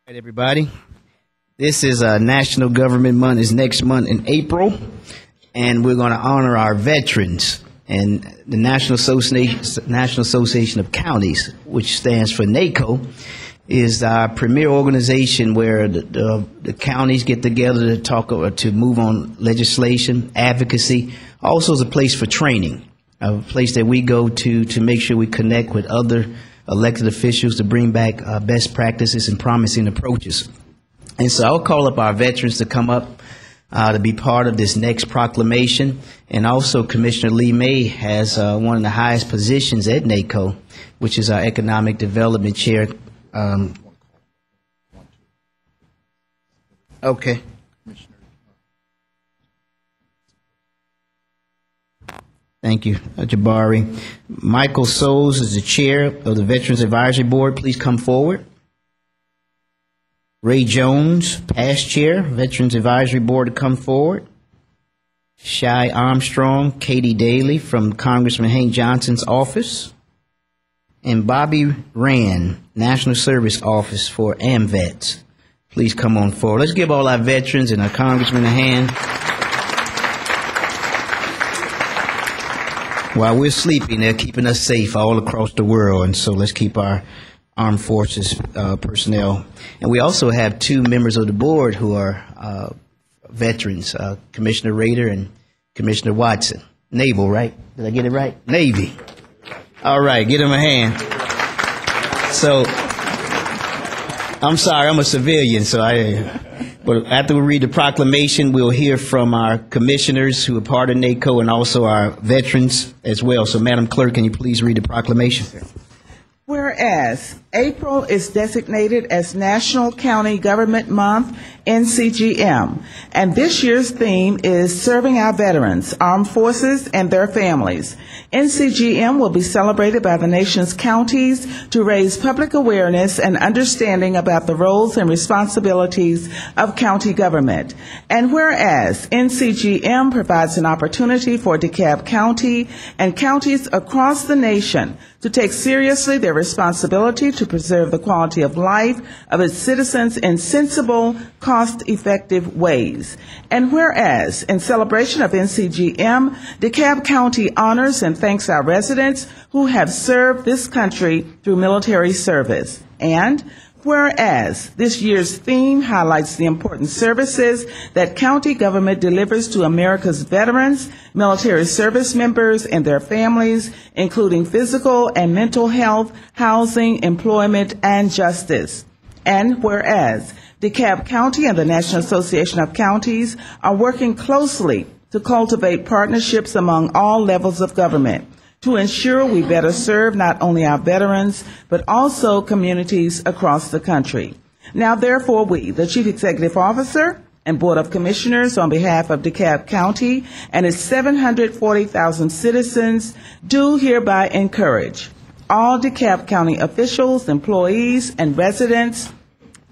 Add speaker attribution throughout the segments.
Speaker 1: Right, everybody. This is National Government Month. It's next month in April, and we're going to honor our veterans. And the National Association of Counties, which stands for NACO, is our premier organization where the counties get together to talk or to move on legislation, advocacy. Also, is a place for training, a place that we go to make sure we connect with other elected officials to bring back best practices and promising approaches. And so I'll call up our veterans to come up to be part of this next proclamation. And also Commissioner Lee May has one of the highest positions at NACO, which is our Economic Development Chair. Okay. Thank you, Jabari. Michael Souls is the chair of the Veterans Advisory Board. Please come forward. Ray Jones, past chair, Veterans Advisory Board, to come forward. Shai Armstrong, Katie Daly from Congressman Hank Johnson's office. And Bobby Rand, National Service Office for AMVETS. Please come on forward. Let's give all our veterans and our congressmen a hand. While we're sleeping, they're keeping us safe all across the world, and so let's keep our armed forces personnel. And we also have two members of the board who are veterans, Commissioner Rader and Commissioner Watson. Naval, right? Did I get it right? Navy. All right, give them a hand. So, I'm sorry, I'm a civilian, but after we read the proclamation, we'll hear from our commissioners who are part of NACO and also our veterans as well. So, Madam Clerk, can you please read the proclamation?
Speaker 2: Whereas April is designated as National County Government Month, NCGM, and this year's theme is Serving Our Veterans, Armed Forces, and Their Families. NCGM will be celebrated by the nation's counties to raise public awareness and understanding about the roles and responsibilities of county government. And whereas NCGM provides an opportunity for DeKalb County and counties across the nation to take seriously their responsibility to preserve the quality of life of its citizens in sensible, cost-effective ways. And whereas, in celebration of NCGM, DeKalb County honors and thanks our residents who have served this country through military service. And whereas this year's theme highlights the important services that county government delivers to America's veterans, military service members, and their families, including physical and mental health, housing, employment, and justice. And whereas DeKalb County and the National Association of Counties are working closely to cultivate partnerships among all levels of government to ensure we better serve not only our veterans, but also communities across the country. Now, therefore, we, the Chief Executive Officer and Board of Commissioners, on behalf of DeKalb County and its 740,000 citizens, do hereby encourage all DeKalb County officials, employees, and residents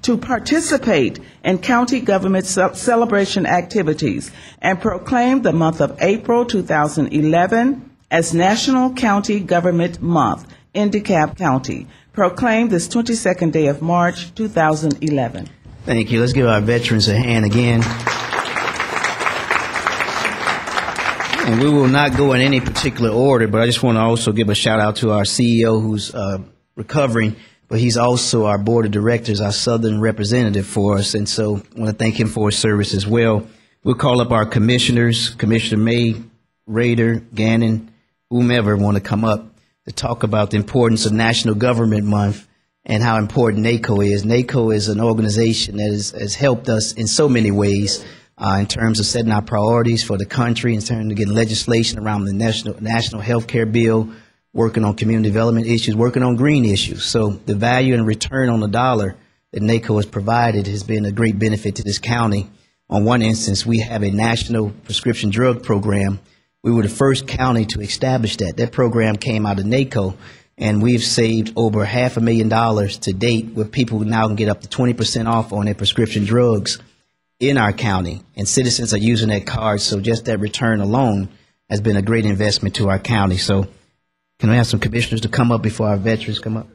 Speaker 2: to participate in county government celebration activities and proclaim the month of April 2011 as National County Government Month in DeKalb County, proclaimed this 22nd day of March, 2011.
Speaker 1: Thank you. Let's give our veterans a hand again. And we will not go in any particular order, but I just want to also give a shout out to our CEO who's recovering, but he's also our board of directors, our southern representative for us. And so I want to thank him for his service as well. We'll call up our commissioners, Commissioner May, Rader, Gannon, whomever want to come up to talk about the importance of National Government Month and how important NACO is. NACO is an organization that has helped us in so many ways in terms of setting our priorities for the country, in terms of getting legislation around the national health care bill, working on community development issues, working on green issues. So the value and return on the dollar that NACO has provided has been a great benefit to this county. On one instance, we have a national prescription drug program. We were the first county to establish that. That program came out of NACO, and we've saved over $500,000 to date, where people now can get up to 20% off on their prescription drugs in our county, and citizens are using that card. So just that return alone has been a great investment to our county. So can I have some commissioners to come up before our veterans come up?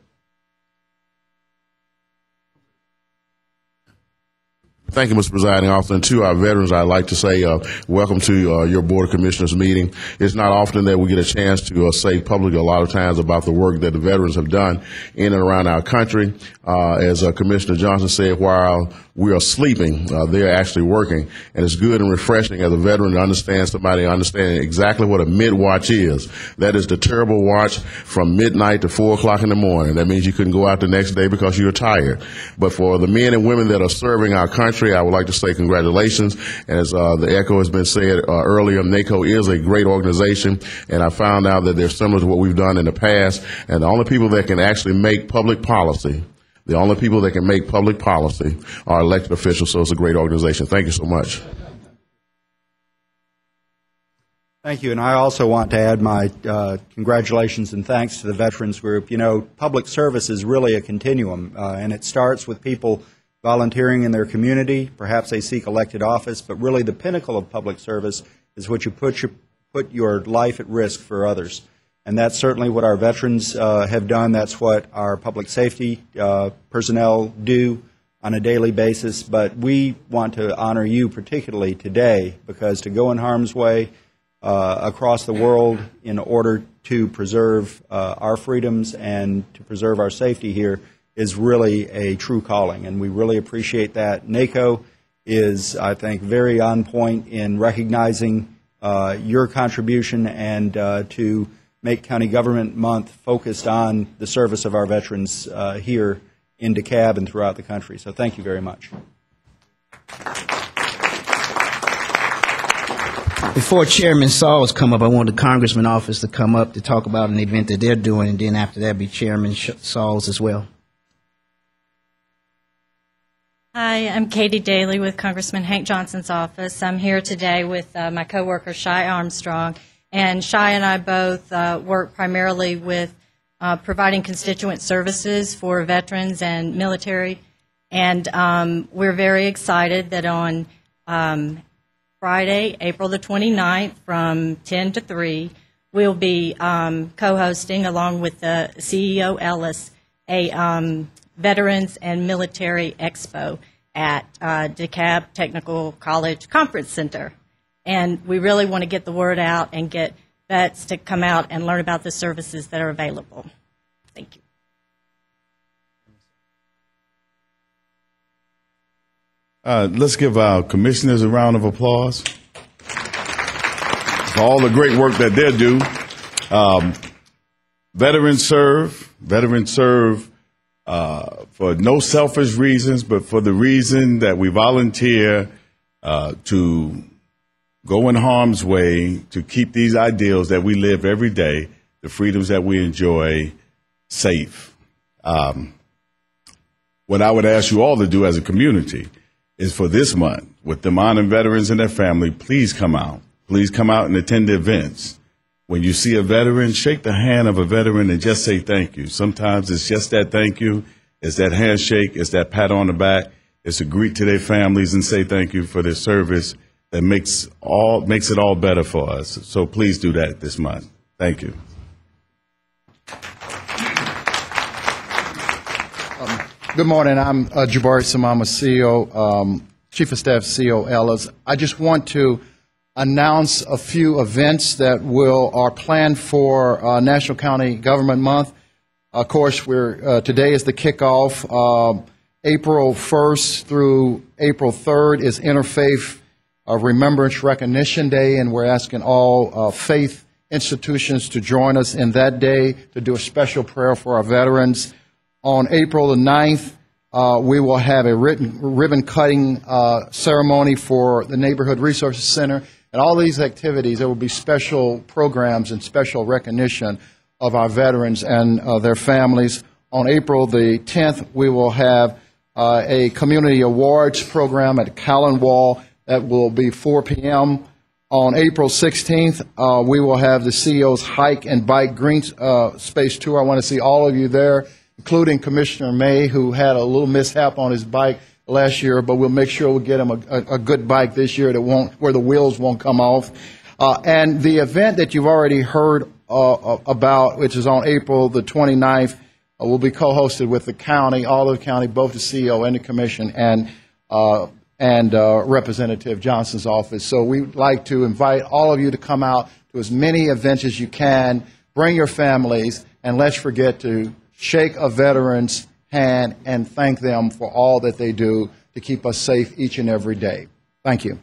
Speaker 3: Thank you, Mr. Presiding Officer. And to our veterans, I'd like to say welcome to your Board of Commissioners meeting. It's not often that we get a chance to say publicly a lot of times about the work that the veterans have done in and around our country. As Commissioner Johnson said, while we are sleeping, they're actually working. And it's good and refreshing as a veteran to understand somebody understanding exactly what a mid-watch is. That is the terrible watch from midnight to 4 o'clock in the morning. That means you couldn't go out the next day because you're tired. But for the men and women that are serving our country, I would like to say congratulations. As the echo has been said earlier, NACO is a great organization, and I found out that they're similar to what we've done in the past. And the only people that can actually make public policy, are elected officials, so it's a great organization. Thank you so much.
Speaker 4: Thank you, and I also want to add my congratulations and thanks to the Veterans Group. You know, public service is really a continuum, and it starts with people volunteering in their community. Perhaps they seek elected office, but really the pinnacle of public service is what you put your life at risk for others. And that's certainly what our veterans have done. That's what our public safety personnel do on a daily basis. But we want to honor you particularly today, because to go in harm's way across the world in order to preserve our freedoms and to preserve our safety here is really a true calling, and we really appreciate that. NACO is, I think, very on point in recognizing your contribution and to make County Government Month focused on the service of our veterans here in DeKalb and throughout the country. So thank you very much.
Speaker 1: Before Chairman Sauls come up, I want the Congressman office to come up to talk about an event that they're doing, and then after that be Chairman Sauls as well.
Speaker 5: Hi, I'm Katie Daly with Congressman Hank Johnson's office. I'm here today with my coworker Shai Armstrong, and Shai and I both work primarily with providing constituent services for veterans and military, and we're very excited that on Friday, April the 29th from 10 to 3, we'll be co-hosting along with the CEO Ellis a Veterans and Military Expo at DeKalb Technical College Conference Center. And we really want to get the word out and get vets to come out and learn about the services that are available. Thank you.
Speaker 6: Let's give our commissioners a round of applause for all the great work that they do. Veterans serve for no selfish reasons, but for the reason that we volunteer to go in harm's way to keep these ideals that we live every day, the freedoms that we enjoy, safe. What I would ask you all to do as a community is for this month, with them honoring veterans and their family, please come out. Please come out and attend the events. When you see a veteran, shake the hand of a veteran and just say thank you. Sometimes it's just that thank you. It's that handshake. It's that pat on the back. It's to greet to their families and say thank you for their service that makes it all better for us. So please do that this month. Thank you.
Speaker 7: Good morning. I'm Jabari Samama, CEO, Chief of Staff, CEO Ellis. I just want to announce a few events that are planned for National County Government Month. Of course, today is the kickoff. April 1st through April 3rd is Interfaith Remembrance Recognition Day, and we're asking all faith institutions to join us in that day to do a special prayer for our veterans. On April the 9th, we will have a ribbon-cutting ceremony for the Neighborhood Resources Center. And all these activities, there will be special programs and special recognition of our veterans and their families. On April the 10th, we will have a community awards program at Callan-Wall that will be 4 p.m. On April 16th, we will have the CEO's Hike and Bike Green Space Tour. I want to see all of you there, including Commissioner May, who had a little mishap on his bike last year, but we'll make sure we get him a good bike this year where the wheels won't come off. And the event that you've already heard about, which is on April the 29th, will be co-hosted with the county, all of the county, both the CEO and the commission. And and Representative Johnson's office. So we'd like to invite all of you to come out to as many events as you can. Bring your families, and let's forget to shake a veteran's hand and thank them for all that they do to keep us safe each and every day. Thank you.